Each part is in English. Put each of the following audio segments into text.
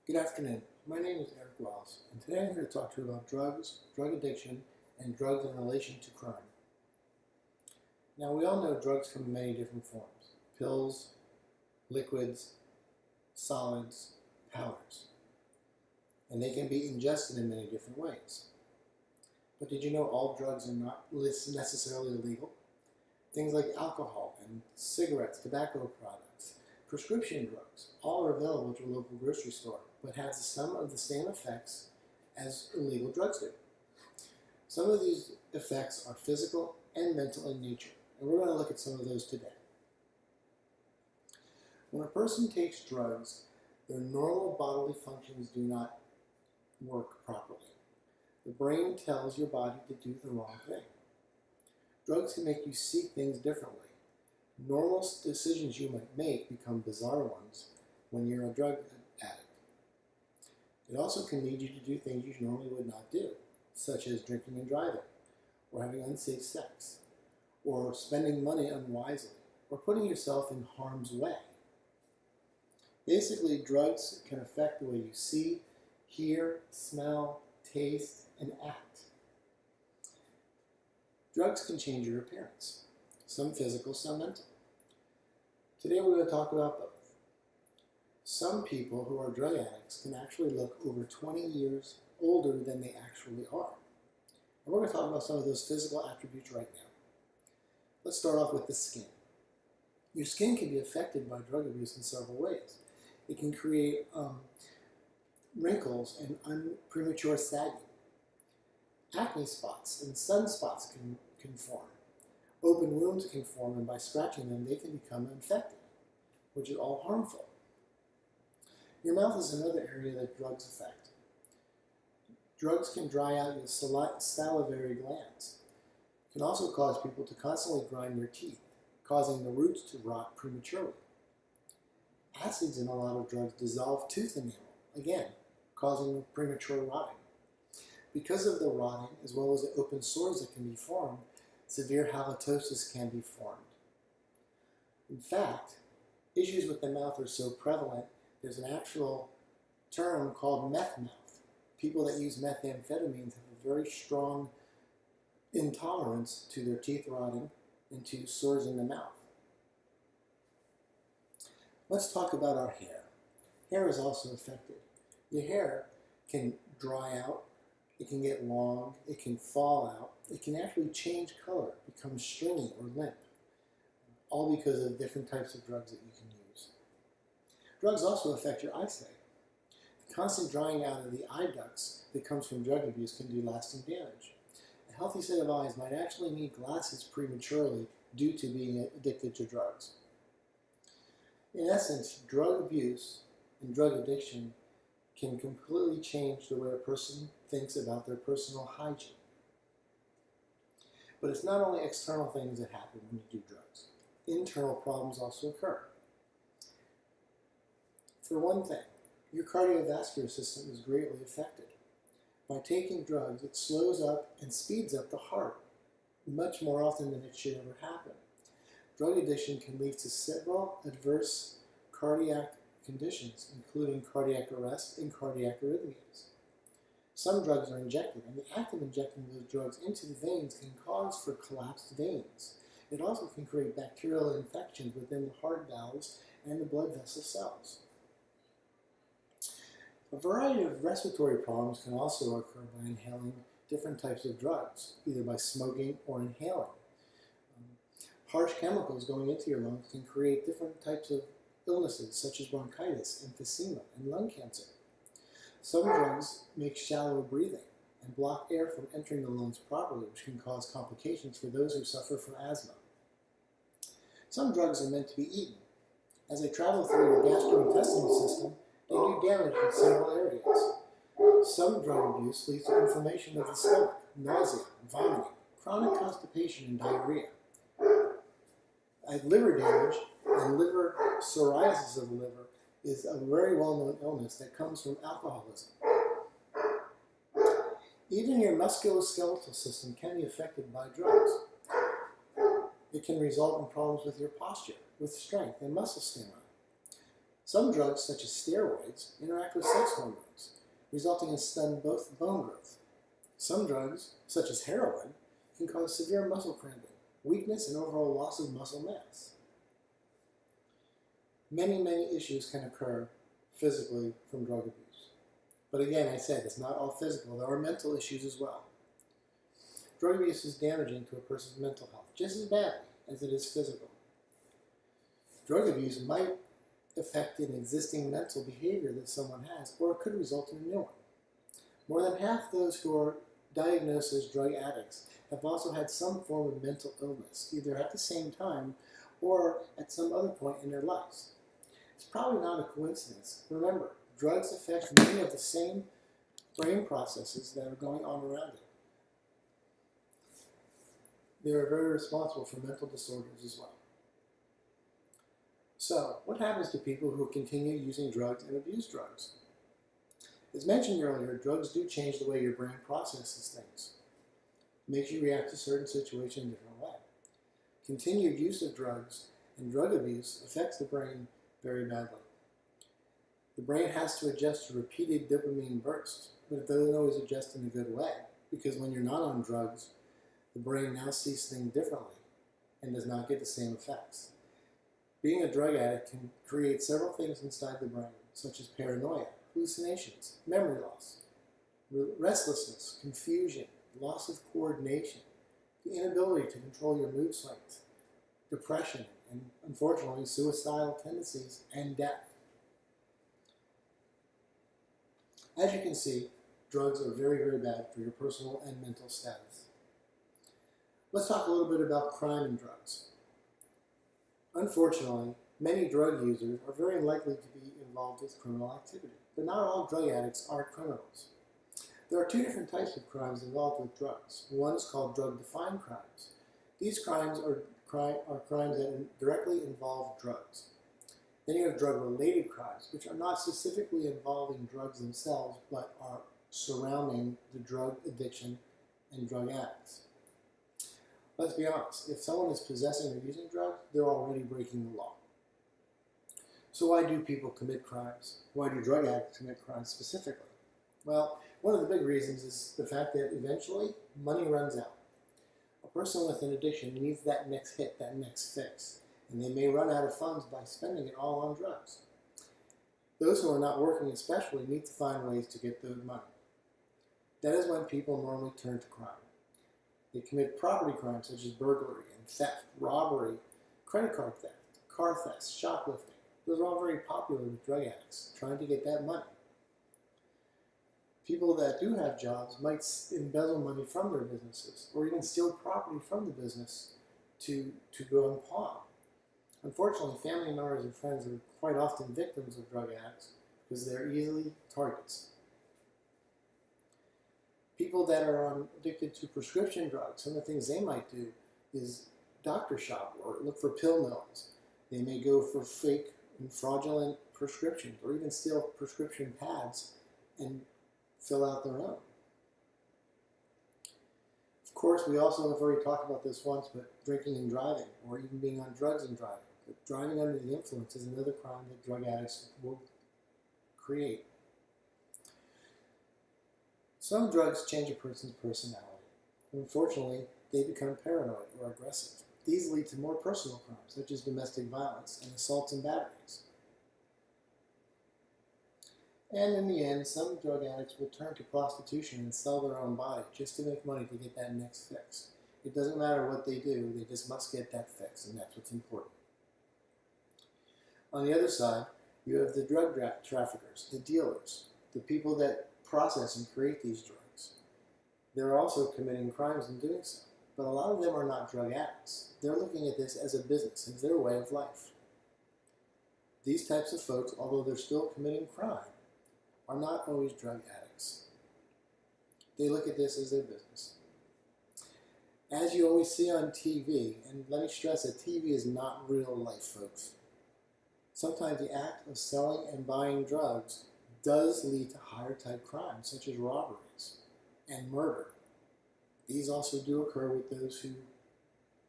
Good afternoon. My name is Eric Wells, and today I'm here to talk to you about drugs, drug addiction, and drugs in relation to crime. Now, we all know drugs come in many different forms: pills, liquids, solids, powders, and they can be ingested in many different ways. But did you know all drugs are not necessarily illegal? Things like alcohol and cigarettes, tobacco products, prescription drugs, all are available at your local grocery store, but have some of the same effects as illegal drugs do. Some of these effects are physical and mental in nature, and we're going to look at some of those today. When a person takes drugs, their normal bodily functions do not work properly. The brain tells your body to do the wrong thing. Drugs can make you see things differently. Normal decisions you might make become bizarre ones when you're a drug addict. It also can lead you to do things you normally would not do, such as drinking and driving, or having unsafe sex, or spending money unwisely, or putting yourself in harm's way. Basically, drugs can affect the way you see, hear, smell, taste, and act. Drugs can change your appearance, some physical, some mental. Today we're going to talk about both. Some people who are drug addicts can actually look over 20 years older than they actually are. And we're going to talk about some of those physical attributes right now. Let's start off with the skin. Your skin can be affected by drug abuse in several ways. It can create wrinkles and premature sagging. Acne spots and sunspots can form. Open wounds can form, and by scratching them, they can become infected, which is all harmful. Your mouth is another area that drugs affect. Drugs can dry out your salivary glands. It can also cause people to constantly grind their teeth, causing the roots to rot prematurely. Acids in a lot of drugs dissolve tooth enamel, again, causing premature rotting. Because of the rotting, as well as the open sores that can be formed, severe halitosis can be formed. In fact, issues with the mouth are so prevalent, there's an actual term called meth mouth. People that use methamphetamines have a very strong intolerance to their teeth rotting and to sores in the mouth. Let's talk about our hair. Hair is also affected. Your hair can dry out, it can get long, it can fall out, it can actually change color, become stringy or limp, all because of different types of drugs that you can use. Drugs also affect your eyesight. The constant drying out of the eye ducts that comes from drug abuse can do lasting damage. A healthy set of eyes might actually need glasses prematurely due to being addicted to drugs. In essence, drug abuse and drug addiction can completely change the way a person thinks about their personal hygiene. But it's not only external things that happen when you do drugs. Internal problems also occur. For one thing, your cardiovascular system is greatly affected. By taking drugs, it slows up and speeds up the heart much more often than it should ever happen. Drug addiction can lead to several adverse cardiac conditions, including cardiac arrest and cardiac arrhythmias. Some drugs are injected, and the act of injecting those drugs into the veins can cause for collapsed veins. It also can create bacterial infections within the heart valves and the blood vessel cells. A variety of respiratory problems can also occur by inhaling different types of drugs, either by smoking or inhaling. Harsh chemicals going into your lungs can create different types of illnesses, such as bronchitis, emphysema, and lung cancer. Some drugs make shallow breathing and block air from entering the lungs properly, which can cause complications for those who suffer from asthma. Some drugs are meant to be eaten. As they travel through your gastrointestinal system, they do damage in several areas. Some drug abuse leads to inflammation of the stomach, nausea, vomiting, chronic constipation, and diarrhea. Liver damage and liver psoriasis of the liver is a very well-known illness that comes from alcoholism. Even your musculoskeletal system can be affected by drugs. It can result in problems with your posture, with strength and muscle stamina. Some drugs, such as steroids, interact with sex hormones, resulting in stunned bone growth. Some drugs, such as heroin, can cause severe muscle cramping, weakness, and overall loss of muscle mass. Many issues can occur physically from drug abuse. But again, I said, it's not all physical. There are mental issues as well. Drug abuse is damaging to a person's mental health just as badly as it is physical. Drug abuse might affect an existing mental behavior that someone has, or it could result in a new one. More than half those who are diagnosed as drug addicts have also had some form of mental illness, either at the same time or at some other point in their lives. It's probably not a coincidence. Remember, drugs affect many of the same brain processes that are going on around it. They are very responsible for mental disorders as well. So, what happens to people who continue using drugs and abuse drugs? As mentioned earlier, drugs do change the way your brain processes things. It makes you react to certain situations in a different way. Continued use of drugs and drug abuse affects the brain very badly. The brain has to adjust to repeated dopamine bursts, but it doesn't always adjust in a good way, because when you're not on drugs, the brain now sees things differently and does not get the same effects. Being a drug addict can create several things inside the brain, such as paranoia, hallucinations, memory loss, restlessness, confusion, loss of coordination, the inability to control your mood swings, depression, and unfortunately suicidal tendencies, and death. As you can see, drugs are very bad for your personal and mental status. Let's talk a little bit about crime and drugs. Unfortunately, many drug users are very likely to be involved with criminal activity, but not all drug addicts are criminals. There are two different types of crimes involved with drugs. One is called drug-defined crimes. These crimes are crimes that directly involve drugs. Then you have drug-related crimes, which are not specifically involving drugs themselves, but are surrounding the drug addiction and drug addicts. Let's be honest, if someone is possessing or using drugs, they're already breaking the law. So why do people commit crimes? Why do drug addicts commit crimes specifically? Well, one of the big reasons is the fact that eventually money runs out. A person with an addiction needs that next hit, that next fix, and they may run out of funds by spending it all on drugs. Those who are not working especially need to find ways to get the money. That is when people normally turn to crime. They commit property crimes such as burglary and theft, robbery, credit card theft, car theft, shoplifting. Those are all very popular with drug addicts, trying to get that money. People that do have jobs might embezzle money from their businesses or even steal property from the business to go and pawn. Unfortunately, family members and friends are quite often victims of drug addicts because they're easily targets. People that are addicted to prescription drugs, some of the things they might do is doctor shop or look for pill mills. They may go for fake and fraudulent prescriptions or even steal prescription pads and fill out their own. Of course, we also have already talked about this once, but drinking and driving, or even being on drugs and driving. But driving under the influence is another crime that drug addicts will create. Some drugs change a person's personality. Unfortunately, they become paranoid or aggressive. These lead to more personal crimes, such as domestic violence and assaults and batteries. And in the end, some drug addicts will turn to prostitution and sell their own body just to make money to get that next fix. It doesn't matter what they do, they just must get that fix, and that's what's important. On the other side, you have the drug traffickers, the dealers, the people that process and create these drugs. They're also committing crimes in doing so, but a lot of them are not drug addicts. They're looking at this as a business, as their way of life. These types of folks, although they're still committing crime, are not always drug addicts. They look at this as their business. As you always see on TV, and let me stress that TV is not real life, folks. Sometimes the act of selling and buying drugs does lead to higher type crimes, such as robberies and murder. These also do occur with those who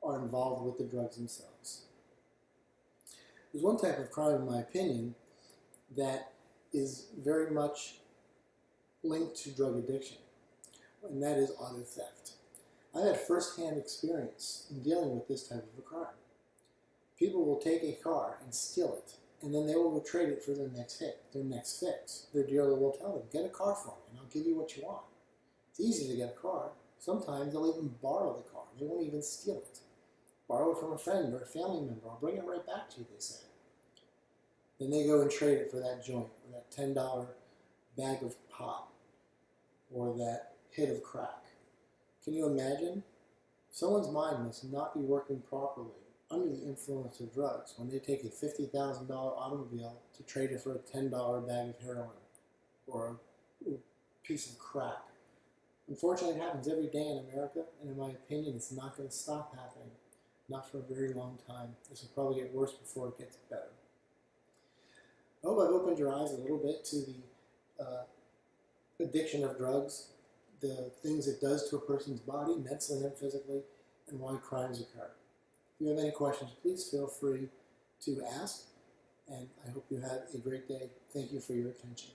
are involved with the drugs themselves. There's one type of crime, in my opinion, that is very much linked to drug addiction, and that is auto theft. I've had first-hand experience in dealing with this type of a crime. People will take a car and steal it, and then they will trade it for their next hit, their next fix. Their dealer will tell them, get a car for me, and I'll give you what you want. It's easy to get a car. Sometimes they'll even borrow the car. They won't even steal it. Borrow it from a friend or a family member. I'll bring it right back to you, they say. Then they go and trade it for that joint, or that $10 bag of pot, or that hit of crack. Can you imagine? Someone's mind must not be working properly under the influence of drugs when they take a $50,000 automobile to trade it for a $10 bag of heroin or a piece of crack. Unfortunately, it happens every day in America, and in my opinion, it's not going to stop happening. Not for a very long time. This will probably get worse before it gets better. I hope I've opened your eyes a little bit to the addiction of drugs, the things it does to a person's body, mentally and physically, and why crimes occur. If you have any questions, please feel free to ask, and I hope you have a great day. Thank you for your attention.